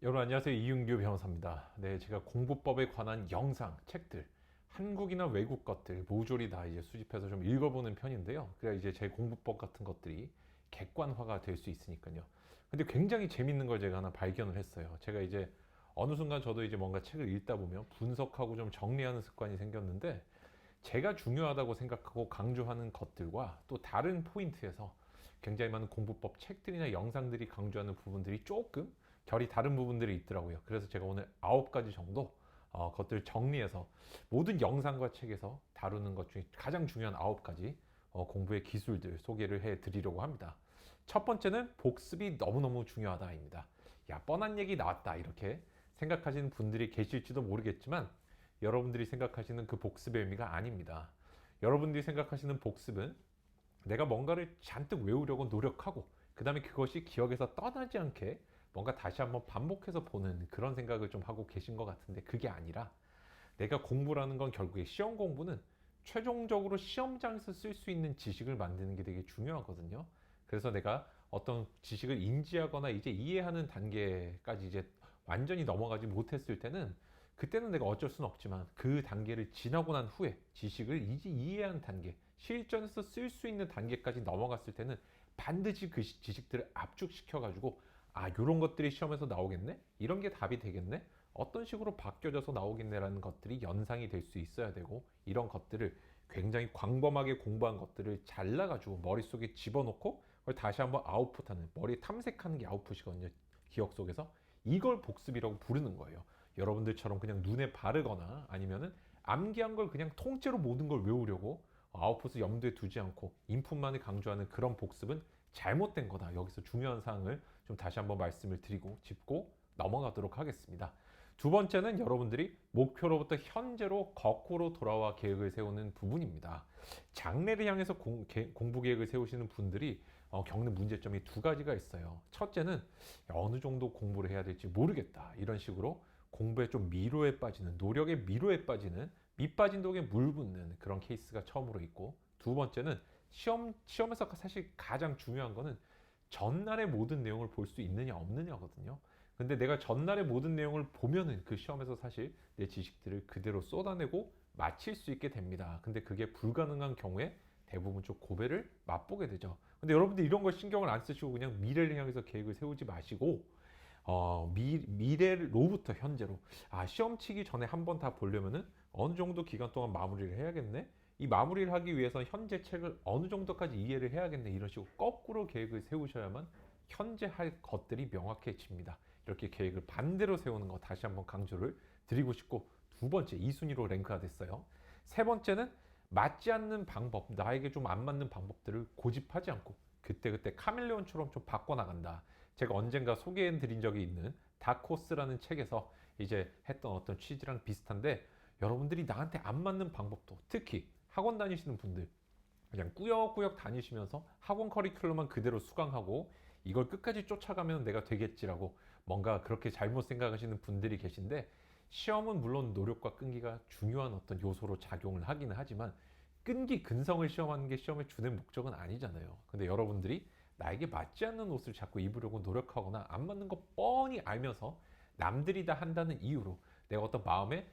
여러분 안녕하세요. 이윤규 변호사입니다. 네, 제가 공부법에 관한 영상, 책들, 한국이나 외국 것들 모조리 다 이제 수집해서 좀 읽어보는 편인데요. 그래야 이제 제 공부법 같은 것들이 객관화가 될 수 있으니까요. 근데 굉장히 재밌는 걸 제가 하나 발견을 했어요. 제가 이제 어느 순간 저도 이제 뭔가 책을 읽다 보면 분석하고 좀 정리하는 습관이 생겼는데, 제가 중요하다고 생각하고 강조하는 것들과 또 다른 포인트에서 굉장히 많은 공부법 책들이나 영상들이 강조하는 부분들이 조금 결이 다른 부분들이 있더라고요. 그래서 제가 오늘 9가지 정도 것들을 정리해서 모든 영상과 책에서 다루는 것 중에 가장 중요한 9가지 공부의 기술들 소개를 해 드리려고 합니다. 첫 번째는 복습이 너무너무 중요하다입니다. 야, 뻔한 얘기 나왔다 이렇게 생각하시는 분들이 계실지도 모르겠지만, 여러분들이 생각하시는 그 복습의 의미가 아닙니다. 여러분들이 생각하시는 복습은 내가 뭔가를 잔뜩 외우려고 노력하고 그 다음에 그것이 기억에서 떠나지 않게 뭔가 다시 한번 반복해서 보는 그런 생각을 좀 하고 계신 것 같은데, 그게 아니라 내가 공부라는 건 결국에 시험 공부는 최종적으로 시험장에서 쓸 수 있는 지식을 만드는 게 되게 중요하거든요. 그래서 내가 어떤 지식을 인지하거나 이제 이해하는 단계까지 이제 완전히 넘어가지 못했을 때는, 그때는 내가 어쩔 수는 없지만 그 단계를 지나고 난 후에 지식을 이제 이해한 단계, 실전에서 쓸 수 있는 단계까지 넘어갔을 때는 반드시 그 지식들을 압축시켜 가지고, 아, 요런 것들이 시험에서 나오겠네? 이런 게 답이 되겠네? 어떤 식으로 바뀌어져서 나오겠네라는 것들이 연상이 될 수 있어야 되고, 이런 것들을 굉장히 광범하게 공부한 것들을 잘라가지고 머릿속에 집어넣고 그걸 다시 한번 아웃풋하는, 머리에 탐색하는 게 아웃풋이거든요. 기억 속에서. 이걸 복습이라고 부르는 거예요. 여러분들처럼 그냥 눈에 바르거나 아니면은 암기한 걸 그냥 통째로 모든 걸 외우려고 아웃풋을 염두에 두지 않고 인풋만을 강조하는 그런 복습은 잘못된 거다. 여기서 중요한 사항을 좀 다시 한번 말씀을 드리고 짚고 넘어가도록 하겠습니다. 두 번째는 여러분들이 목표로부터 현재로 거꾸로 돌아와 계획을 세우는 부분입니다. 장래를 향해서 공부 계획을 세우시는 분들이 겪는 문제점이 두 가지가 있어요. 첫째는 어느 정도 공부를 해야 될지 모르겠다, 이런 식으로 공부에 좀 미로에 빠지는, 노력의 미로에 빠지는, 밑 빠진 독에 물 붓는 그런 케이스가 처음으로 있고, 두 번째는 시험에서 사실 가장 중요한 거는 전날의 모든 내용을 볼 수 있느냐 없느냐거든요. 근데 내가 전날의 모든 내용을 보면은 그 시험에서 사실 내 지식들을 그대로 쏟아내고 마칠 수 있게 됩니다. 근데 그게 불가능한 경우에 대부분 좀 고배를 맛보게 되죠. 근데 여러분들 이런 거 신경을 안 쓰시고 그냥 미래를 향해서 계획을 세우지 마시고, 미래로부터 현재로, 아, 시험 치기 전에 한번 다 보려면은 어느 정도 기간 동안 마무리를 해야겠네, 이 마무리를 하기 위해서 현재 책을 어느 정도까지 이해를 해야겠네, 이런 식으로 거꾸로 계획을 세우셔야만 현재 할 것들이 명확해집니다. 이렇게 계획을 반대로 세우는 거 다시 한번 강조를 드리고 싶고, 두 번째, 2순위로 랭크가 됐어요. 세 번째는 맞지 않는 방법, 나에게 좀 안 맞는 방법들을 고집하지 않고 그때그때 카멜레온처럼 좀 바꿔나간다. 제가 언젠가 소개해 드린 적이 있는 다코스라는 책에서 이제 했던 어떤 취지랑 비슷한데, 여러분들이 나한테 안 맞는 방법도, 특히 학원 다니시는 분들, 그냥 꾸역꾸역 다니시면서 학원 커리큘럼만 그대로 수강하고 이걸 끝까지 쫓아가면 내가 되겠지라고 뭔가 그렇게 잘못 생각하시는 분들이 계신데, 시험은 물론 노력과 끈기가 중요한 어떤 요소로 작용을 하기는 하지만 끈기 근성을 시험하는 게 시험의 주된 목적은 아니잖아요. 근데 여러분들이 나에게 맞지 않는 옷을 자꾸 입으려고 노력하거나 안 맞는 거 뻔히 알면서 남들이 다 한다는 이유로 내가 어떤 마음에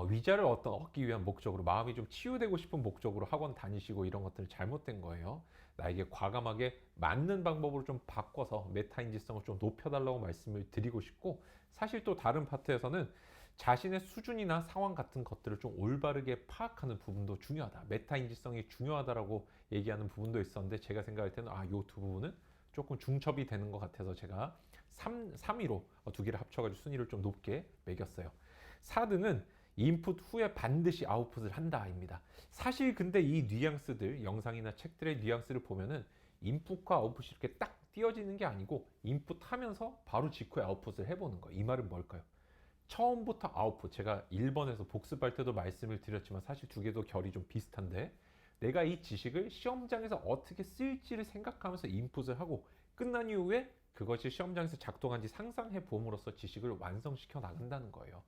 위자를 얻기 위한 목적으로, 마음이 좀 치유되고 싶은 목적으로 학원 다니시고, 이런 것들은 잘못된 거예요. 나에게 과감하게 맞는 방법으로 좀 바꿔서 메타인지성을 좀 높여달라고 말씀을 드리고 싶고, 사실 또 다른 파트에서는 자신의 수준이나 상황 같은 것들을 좀 올바르게 파악하는 부분도 중요하다, 메타인지성이 중요하다라고 얘기하는 부분도 있었는데, 제가 생각할 때는 요 두 부분은 조금 중첩이 되는 것 같아서 제가 3위로 두 개를 합쳐가지고 순위를 좀 높게 매겼어요. 4등은 인풋 후에 반드시 아웃풋을 한다입니다. 사실 근데 이 뉘앙스들, 영상이나 책들의 뉘앙스를 보면은 인풋과 아웃풋이 이렇게 딱 띄어지는 게 아니고, 인풋 하면서 바로 직후에 아웃풋을 해보는 거예요. 이 말은 뭘까요? 처음부터 아웃풋, 제가 1번에서 복습할 때도 말씀을 드렸지만 사실 두 개도 결이 좀 비슷한데, 내가 이 지식을 시험장에서 어떻게 쓸지를 생각하면서 인풋을 하고 끝난 이후에 그것이 시험장에서 작동한지 상상해 봄으로써 지식을 완성시켜 나간다는 거예요.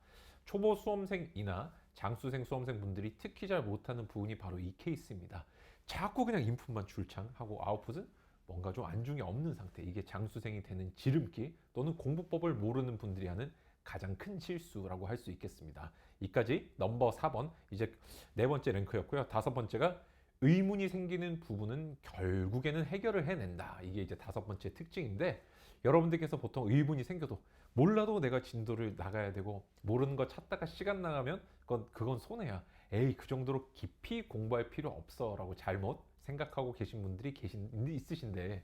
초보 수험생이나 장수생 수험생 분들이 특히 잘 못하는 부분이 바로 이 케이스입니다. 자꾸 그냥 인풋만 줄창하고 아웃풋은 뭔가 좀 안중이 없는 상태, 이게 장수생이 되는 지름길 또는 공부법을 모르는 분들이 하는 가장 큰 실수라고 할 수 있겠습니다. 이까지 넘버 4번, 이제 네 번째 랭크였고요. 다섯 번째가 의문이 생기는 부분은 결국에는 해결을 해낸다. 이게 이제 다섯 번째 특징인데, 여러분들께서 보통 의문이 생겨도 몰라도 내가 진도를 나가야 되고 모르는 거 찾다가 시간 나가면 그건 손해야. 에이, 그 정도로 깊이 공부할 필요 없어 라고 잘못 생각하고 계신 분들이 있으신데,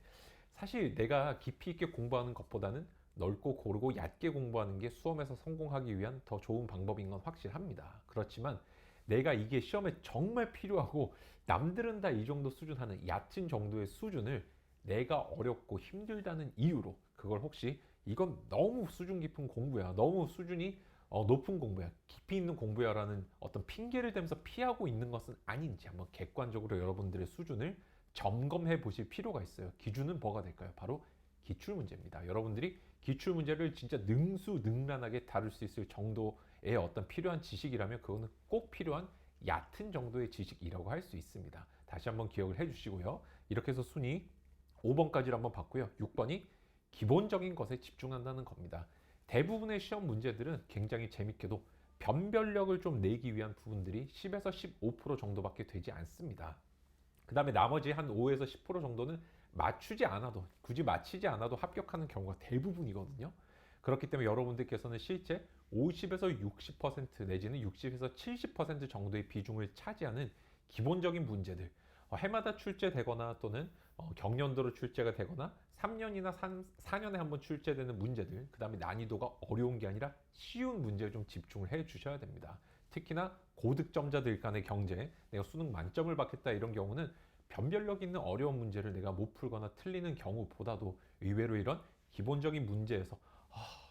사실 내가 깊이 있게 공부하는 것보다는 넓고 고르고 얕게 공부하는 게 수험에서 성공하기 위한 더 좋은 방법인 건 확실합니다. 그렇지만 내가 이게 시험에 정말 필요하고 남들은 다 이 정도 수준 하는 얕은 정도의 수준을 내가 어렵고 힘들다는 이유로, 그걸 혹시 이건 너무 수준 깊은 공부야, 너무 수준이 높은 공부야, 깊이 있는 공부야 라는 어떤 핑계를 대면서 피하고 있는 것은 아닌지 한번 객관적으로 여러분들의 수준을 점검해 보실 필요가 있어요. 기준은 뭐가 될까요? 바로 기출문제입니다. 여러분들이 기출문제를 진짜 능수능란하게 다룰 수 있을 정도의 어떤 필요한 지식이라면 그거는 꼭 필요한 얕은 정도의 지식이라고 할 수 있습니다. 다시 한번 기억을 해주시고요. 이렇게 해서 순위 5번까지를 한번 봤고요. 6번이 기본적인 것에 집중한다는 겁니다. 대부분의 시험 문제들은 굉장히 재밌게도 변별력을 좀 내기 위한 부분들이 10에서 15% 정도밖에 되지 않습니다. 그 다음에 나머지 한 5에서 10% 정도는 맞추지 않아도, 굳이 맞히지 않아도 합격하는 경우가 대부분이거든요. 그렇기 때문에 여러분들께서는 실제 50에서 60% 내지는 60에서 70% 정도의 비중을 차지하는 기본적인 문제들, 해마다 출제되거나 또는 경년도로 출제가 되거나 3년이나 4년에 한번 출제되는 문제들, 그 다음에 난이도가 어려운 게 아니라 쉬운 문제에 좀 집중을 해 주셔야 됩니다. 특히나 고득점자들 간의 경제, 내가 수능 만점을 받겠다 이런 경우는 변별력 있는 어려운 문제를 내가 못 풀거나 틀리는 경우보다도 의외로 이런 기본적인 문제에서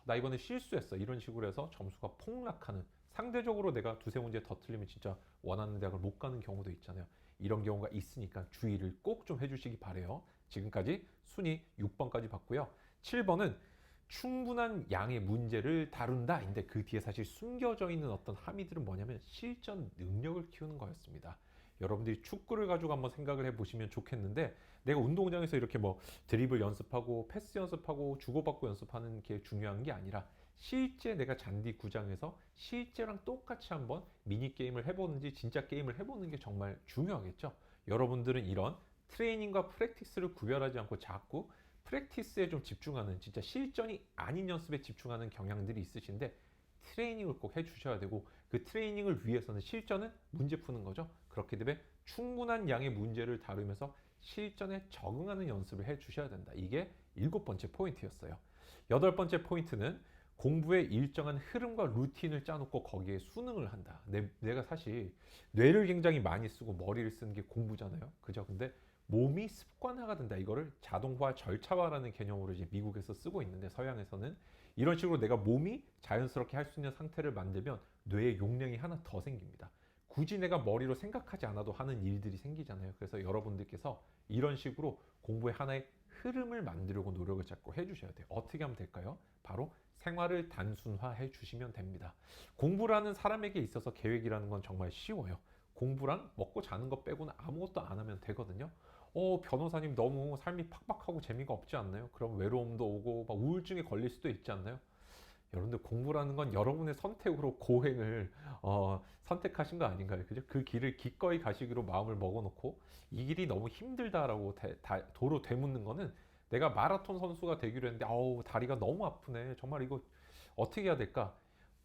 나 이번에 실수했어 이런 식으로 해서 점수가 폭락하는, 상대적으로 내가 두세 문제 더 틀리면 진짜 원하는 대학을 못 가는 경우도 있잖아요. 이런 경우가 있으니까 주의를 꼭 좀 해주시기 바래요. 지금까지 순위 6번까지 봤고요. 7번은 충분한 양의 문제를 다룬다 인데, 그 뒤에 사실 숨겨져 있는 어떤 함의들은 뭐냐면 실전 능력을 키우는 거였습니다. 여러분들이 축구를 가지고 한번 생각을 해보시면 좋겠는데, 내가 운동장에서 이렇게 뭐 드리블 연습하고 패스 연습하고 주고받고 연습하는 게 중요한 게 아니라 실제 내가 잔디 구장에서 실제랑 똑같이 한번 미니게임을 해보는지 진짜 게임을 해보는 게 정말 중요하겠죠. 여러분들은 이런 트레이닝과 프랙티스를 구별하지 않고 자꾸 프랙티스에 좀 집중하는, 진짜 실전이 아닌 연습에 집중하는 경향들이 있으신데, 트레이닝을 꼭 해주셔야 되고, 그 트레이닝을 위해서는 실전은 문제 푸는 거죠. 그렇기 때문에 충분한 양의 문제를 다루면서 실전에 적응하는 연습을 해주셔야 된다. 이게 7번째 포인트였어요. 8번째 포인트는 공부의 일정한 흐름과 루틴을 짜놓고 거기에 수능을 한다. 내가 사실 뇌를 굉장히 많이 쓰고 머리를 쓰는 게 공부잖아요. 그죠? 근데 몸이 습관화가 된다. 이거를 자동화, 절차화라는 개념으로 이제 미국에서 쓰고 있는데, 서양에서는 이런 식으로 내가 몸이 자연스럽게 할 수 있는 상태를 만들면 뇌의 용량이 하나 더 생깁니다. 굳이 내가 머리로 생각하지 않아도 하는 일들이 생기잖아요. 그래서 여러분들께서 이런 식으로 공부의 하나의 흐름을 만들려고 노력을 자꾸 해주셔야 돼요. 어떻게 하면 될까요? 바로 생활을 단순화해 주시면 됩니다. 공부라는 사람에게 있어서 계획이라는 건 정말 쉬워요. 공부랑 먹고 자는 것 빼고는 아무것도 안 하면 되거든요. 변호사님 너무 삶이 팍팍하고 재미가 없지 않나요? 그럼 외로움도 오고 막 우울증에 걸릴 수도 있지 않나요? 여러분들 공부라는 건 여러분의 선택으로 고행을 선택하신 거 아닌가요? 그죠? 그 길을 기꺼이 가시기로 마음을 먹어놓고 이 길이 너무 힘들다라고 도로 되묻는 거는, 내가 마라톤 선수가 되기로 했는데 다리가 너무 아프네, 정말 이거 어떻게 해야 될까?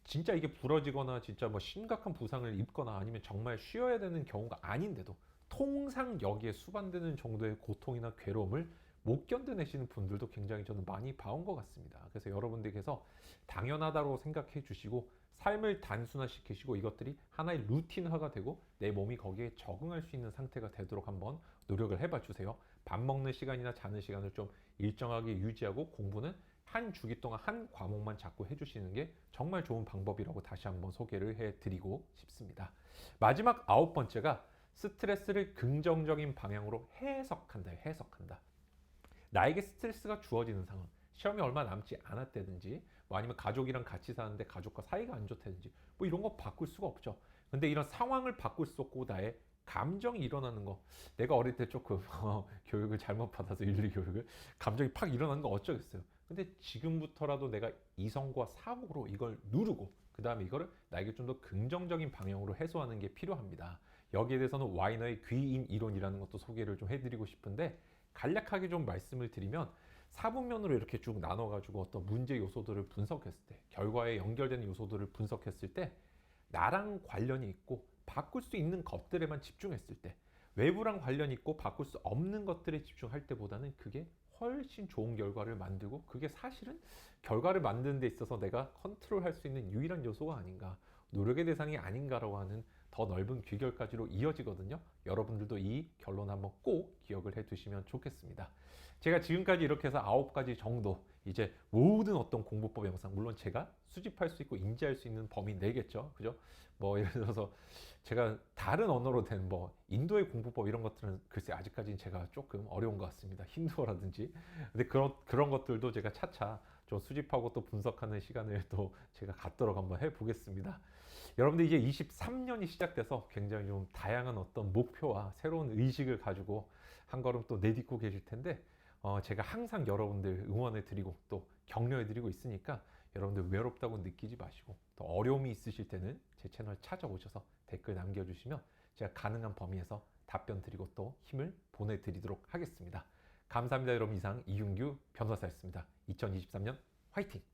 진짜 이게 부러지거나 진짜 뭐 심각한 부상을 입거나 아니면 정말 쉬어야 되는 경우가 아닌데도 통상 여기에 수반되는 정도의 고통이나 괴로움을 못 견뎌내시는 분들도 굉장히 저는 많이 봐온 것 같습니다. 그래서 여러분들께서 당연하다고 생각해 주시고 삶을 단순화시키시고 이것들이 하나의 루틴화가 되고 내 몸이 거기에 적응할 수 있는 상태가 되도록 한번 노력을 해봐 주세요. 밥 먹는 시간이나 자는 시간을 좀 일정하게 유지하고 공부는 한 주기 동안 한 과목만 자꾸 해주시는 게 정말 좋은 방법이라고 다시 한번 소개를 해드리고 싶습니다. 마지막 9번째가 스트레스를 긍정적인 방향으로 해석한다. 해석한다. 나에게 스트레스가 주어지는 상황, 시험이 얼마 남지 않았다든지 뭐 아니면 가족이랑 같이 사는데 가족과 사이가 안 좋다든지 뭐 이런 거 바꿀 수가 없죠. 근데 이런 상황을 바꿀 수 없고 나의 감정이 일어나는 거. 내가 어릴 때 조금 교육을 잘못 받아서 윤리 교육을 감정이 팍 일어나는 거 어쩌겠어요. 근데 지금부터라도 내가 이성과 사고로 이걸 누르고 그 다음에 이거를 나에게 좀 더 긍정적인 방향으로 해소하는 게 필요합니다. 여기에 대해서는 와이너의 귀인 이론이라는 것도 소개를 좀 해드리고 싶은데 간략하게 좀 말씀을 드리면 사분면으로 이렇게 쭉 나눠가지고 어떤 문제 요소들을 분석했을 때 결과에 연결되는 요소들을 분석했을 때 나랑 관련이 있고 바꿀 수 있는 것들에만 집중했을 때 외부랑 관련이 있고 바꿀 수 없는 것들에 집중할 때보다는 그게 훨씬 좋은 결과를 만들고 그게 사실은 결과를 만드는 데 있어서 내가 컨트롤할 수 있는 유일한 요소가 아닌가 노력의 대상이 아닌가라고 하는 더 넓은 귀결까지로 이어지거든요. 여러분들도 이 결론 한번 꼭 기억을 해 두시면 좋겠습니다. 제가 지금까지 이렇게 해서 9가지 정도 이제 모든 어떤 공부법 영상 물론 제가 수집할 수 있고 인지할 수 있는 범위 내겠죠. 그죠? 뭐 예를 들어서 제가 다른 언어로 된 뭐 인도의 공부법 이런 것들은 글쎄 아직까지는 제가 조금 어려운 것 같습니다. 힌두어라든지. 근데 그런 것들도 제가 차차 좀 수집하고 또 분석하는 시간을 또 제가 갖도록 한번 해보겠습니다. 여러분들 이제 23년이 시작돼서 굉장히 좀 다양한 어떤 목표와 새로운 의식을 가지고 한 걸음 또 내딛고 계실 텐데 제가 항상 여러분들 응원해 드리고 또 격려해 드리고 있으니까 여러분들 외롭다고 느끼지 마시고 또 어려움이 있으실 때는 제 채널 찾아오셔서 댓글 남겨주시면 제가 가능한 범위에서 답변 드리고 또 힘을 보내드리도록 하겠습니다. 감사합니다. 여러분 이상 이윤규 변호사였습니다. 2023년 화이팅!